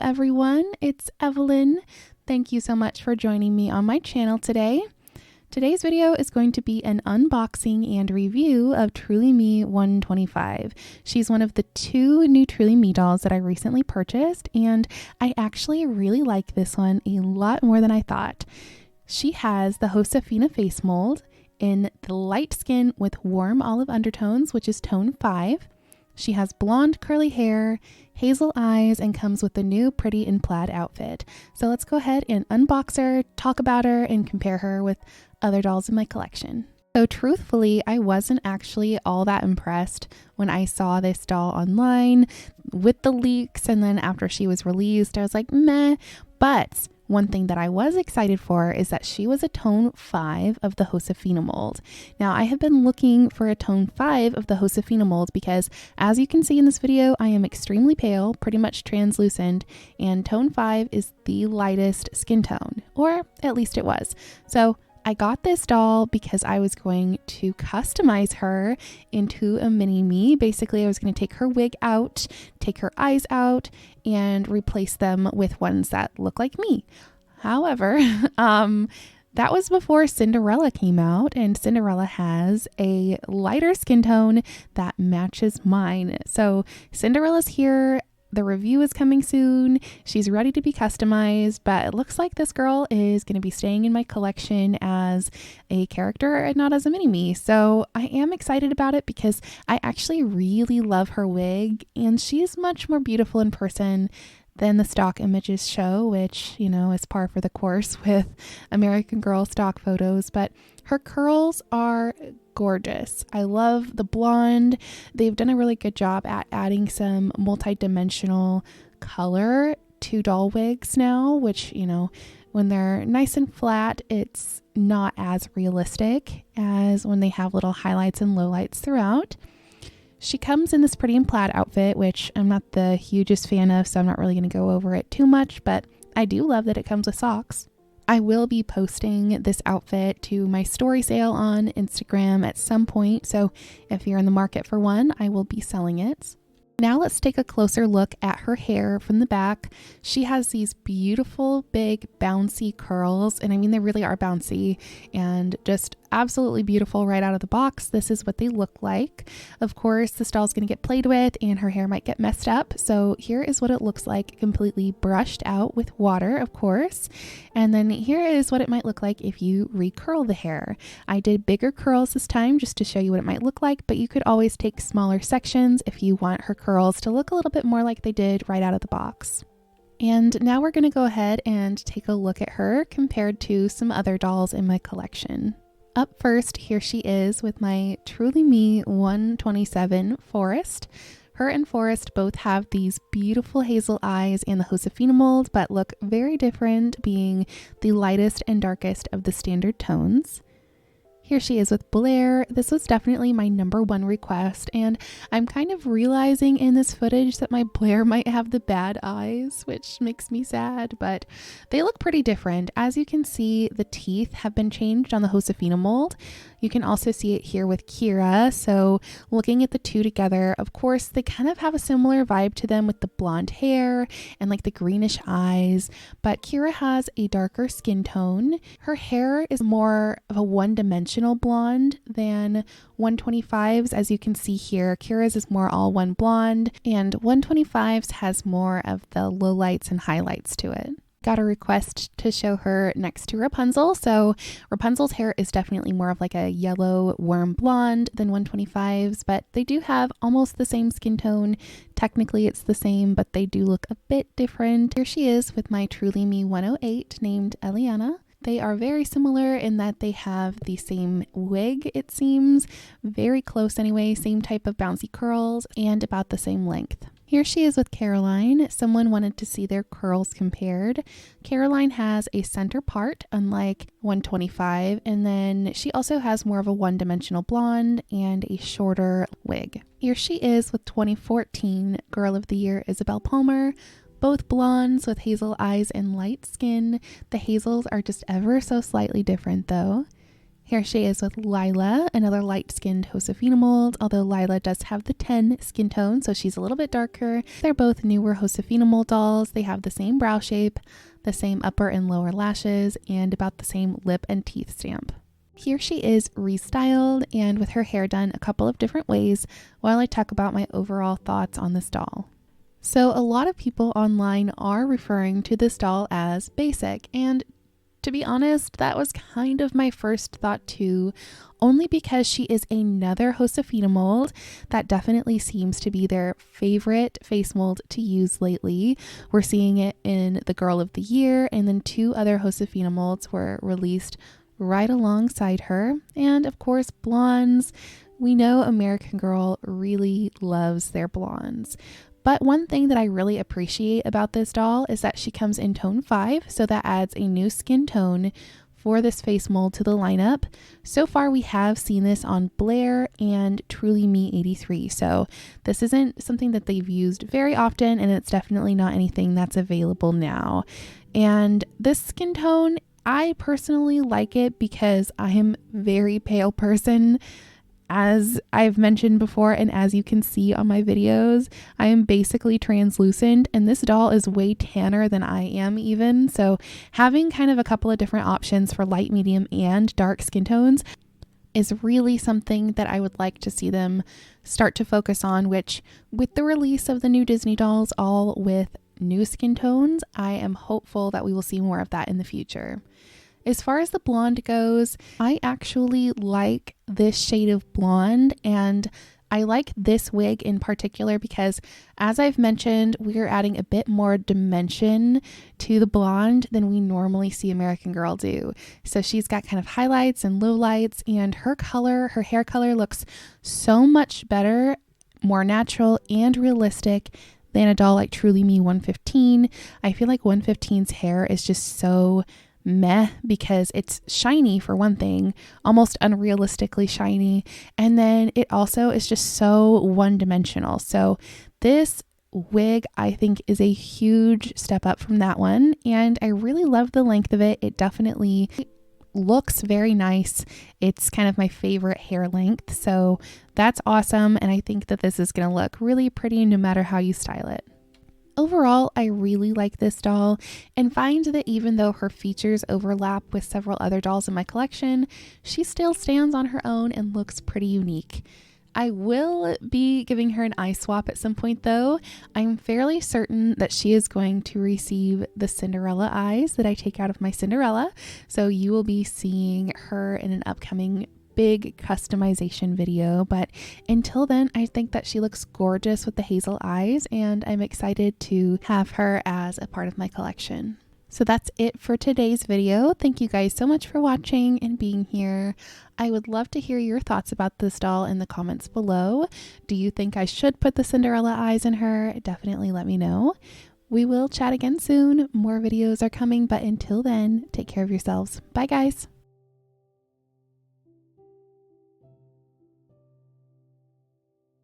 everyone, it's Evelyn. Thank you so much for joining me on my channel today. Today's video is going to be an unboxing and review of Truly Me 125. She's one of the two new Truly Me dolls that I recently purchased, and I actually really like this one a lot more than I thought. She has the Josefina face mold in the light skin with warm olive undertones, which is tone 5. She has blonde curly hair, hazel eyes, and comes with the new pretty in plaid outfit. So let's go ahead and unbox her, talk about her, and compare her with other dolls in my collection. So truthfully, I wasn't actually all that impressed when I saw this doll online with the leaks, and then after she was released, I was like, meh. But one thing that I was excited for is that she was a tone 5 of the Josefina mold. Now, I have been looking for a tone 5 of the Josefina mold because, as you can see in this video, I am extremely pale, pretty much translucent, and tone 5 is the lightest skin tone, or at least it was. So I got this doll because I was going to customize her into a mini me. Basically, I was going to take her wig out, take her eyes out, and replace them with ones that look like me. However, that was before Cinderella came out, and Cinderella has a lighter skin tone that matches mine. So Cinderella's here. The review is coming soon. She's ready to be customized, but it looks like this girl is going to be staying in my collection as a character and not as a mini-me. So I am excited about it because I actually really love her wig, and she's much more beautiful in person than the stock images show, which, you know, is par for the course with American Girl stock photos. But her curls are gorgeous. I love the blonde. They've done a really good job at adding some multi-dimensional color to doll wigs now, which, you know, when they're nice and flat, it's not as realistic as when they have little highlights and lowlights throughout. She comes in this pretty in plaid outfit, which I'm not the hugest fan of, so I'm not really going to go over it too much, but I do love that it comes with socks. I will be posting this outfit to my story sale on Instagram at some point, so if you're in the market for one, I will be selling it. Now let's take a closer look at her hair from the back. She has these beautiful, big, bouncy curls, and I mean, they really are bouncy and just absolutely beautiful right out of the box. This is what they look like. Of course, this doll's going to get played with and her hair might get messed up. So here is what it looks like, completely brushed out with water, of course. And then here is what it might look like if you recurl the hair. I did bigger curls this time just to show you what it might look like, but you could always take smaller sections if you want her curls to look a little bit more like they did right out of the box. And now we're going to go ahead and take a look at her compared to some other dolls in my collection. Up first, here she is with my Truly Me 127 Forest. Her and Forest both have these beautiful hazel eyes in the Josefina mold, but look very different, being the lightest and darkest of the standard tones. Here she is with Blaire. This was definitely my #1 request, and I'm kind of realizing in this footage that my Blaire might have the bad eyes, which makes me sad, but they look pretty different. As you can see, the teeth have been changed on the Josefina mold. You can also see it here with Kira. So looking at the two together, of course, they kind of have a similar vibe to them with the blonde hair and like the greenish eyes, but Kira has a darker skin tone. Her hair is more of a one-dimensional blonde than 125's. As you can see here, Kira's is more all one blonde, and 125's has more of the lowlights and highlights to it. Got a request to show her next to Rapunzel. So Rapunzel's hair is definitely more of like a yellow warm blonde than 125's, but they do have almost the same skin tone. Technically it's the same, but they do look a bit different. Here she is with my Truly Me 108 named Eliana. They are very similar in that they have the same wig, it seems, very close anyway, same type of bouncy curls and about the same length. Here she is with Caroline. Someone wanted to see their curls compared. Caroline has a center part, unlike 125, and then she also has more of a one-dimensional blonde and a shorter wig. Here she is with 2014 Girl of the Year Isabel Palmer. Both blondes with hazel eyes and light skin. The hazels are just ever so slightly different though. Here she is with Lila, another light-skinned Josefina mold, although Lila does have the 10 skin tone, so she's a little bit darker. They're both newer Josefina mold dolls. They have the same brow shape, the same upper and lower lashes, and about the same lip and teeth stamp. Here she is restyled and with her hair done a couple of different ways while I talk about my overall thoughts on this doll. So a lot of people online are referring to this doll as basic, and to be honest, that was kind of my first thought too, only because she is another Josefina mold that definitely seems to be their favorite face mold to use lately. We're seeing it in the Girl of the Year, and then 2 other Josefina molds were released right alongside her. And of course, blondes. We know American Girl really loves their blondes. But one thing that I really appreciate about this doll is that she comes in tone 5, so that adds a new skin tone for this face mold to the lineup. So far we have seen this on Blaire and Truly Me 83, so this isn't something that they've used very often, and it's definitely not anything that's available now. And this skin tone, I personally like it because I am a very pale person. As I've mentioned before, and as you can see on my videos, I am basically translucent, and this doll is way tanner than I am even. So having kind of a couple of different options for light, medium, and dark skin tones is really something that I would like to see them start to focus on, which with the release of the new Disney dolls, all with new skin tones, I am hopeful that we will see more of that in the future. As far as the blonde goes, I actually like this shade of blonde, and I like this wig in particular because, as I've mentioned, we're adding a bit more dimension to the blonde than we normally see American Girl do. So she's got kind of highlights and lowlights, and her hair color looks so much better, more natural and realistic than a doll like Truly Me 115. I feel like 115's hair is just so meh because it's shiny for one thing, almost unrealistically shiny, and then it also is just so one-dimensional. So this wig I think is a huge step up from that one, and I really love the length of it. It definitely looks very nice. It's kind of my favorite hair length, so that's awesome, and I think that this is going to look really pretty no matter how you style it. Overall, I really like this doll and find that even though her features overlap with several other dolls in my collection, she still stands on her own and looks pretty unique. I will be giving her an eye swap at some point though. I'm fairly certain that she is going to receive the Cinderella eyes that I take out of my Cinderella, so you will be seeing her in an upcoming big customization video, but until then I think that she looks gorgeous with the hazel eyes, and I'm excited to have her as a part of my collection. So that's it for today's video. Thank you guys so much for watching and being here. I would love to hear your thoughts about this doll in the comments below. Do you think I should put the Cinderella eyes in her? Definitely let me know. We will chat again soon. More videos are coming, but until then, take care of yourselves. Bye guys.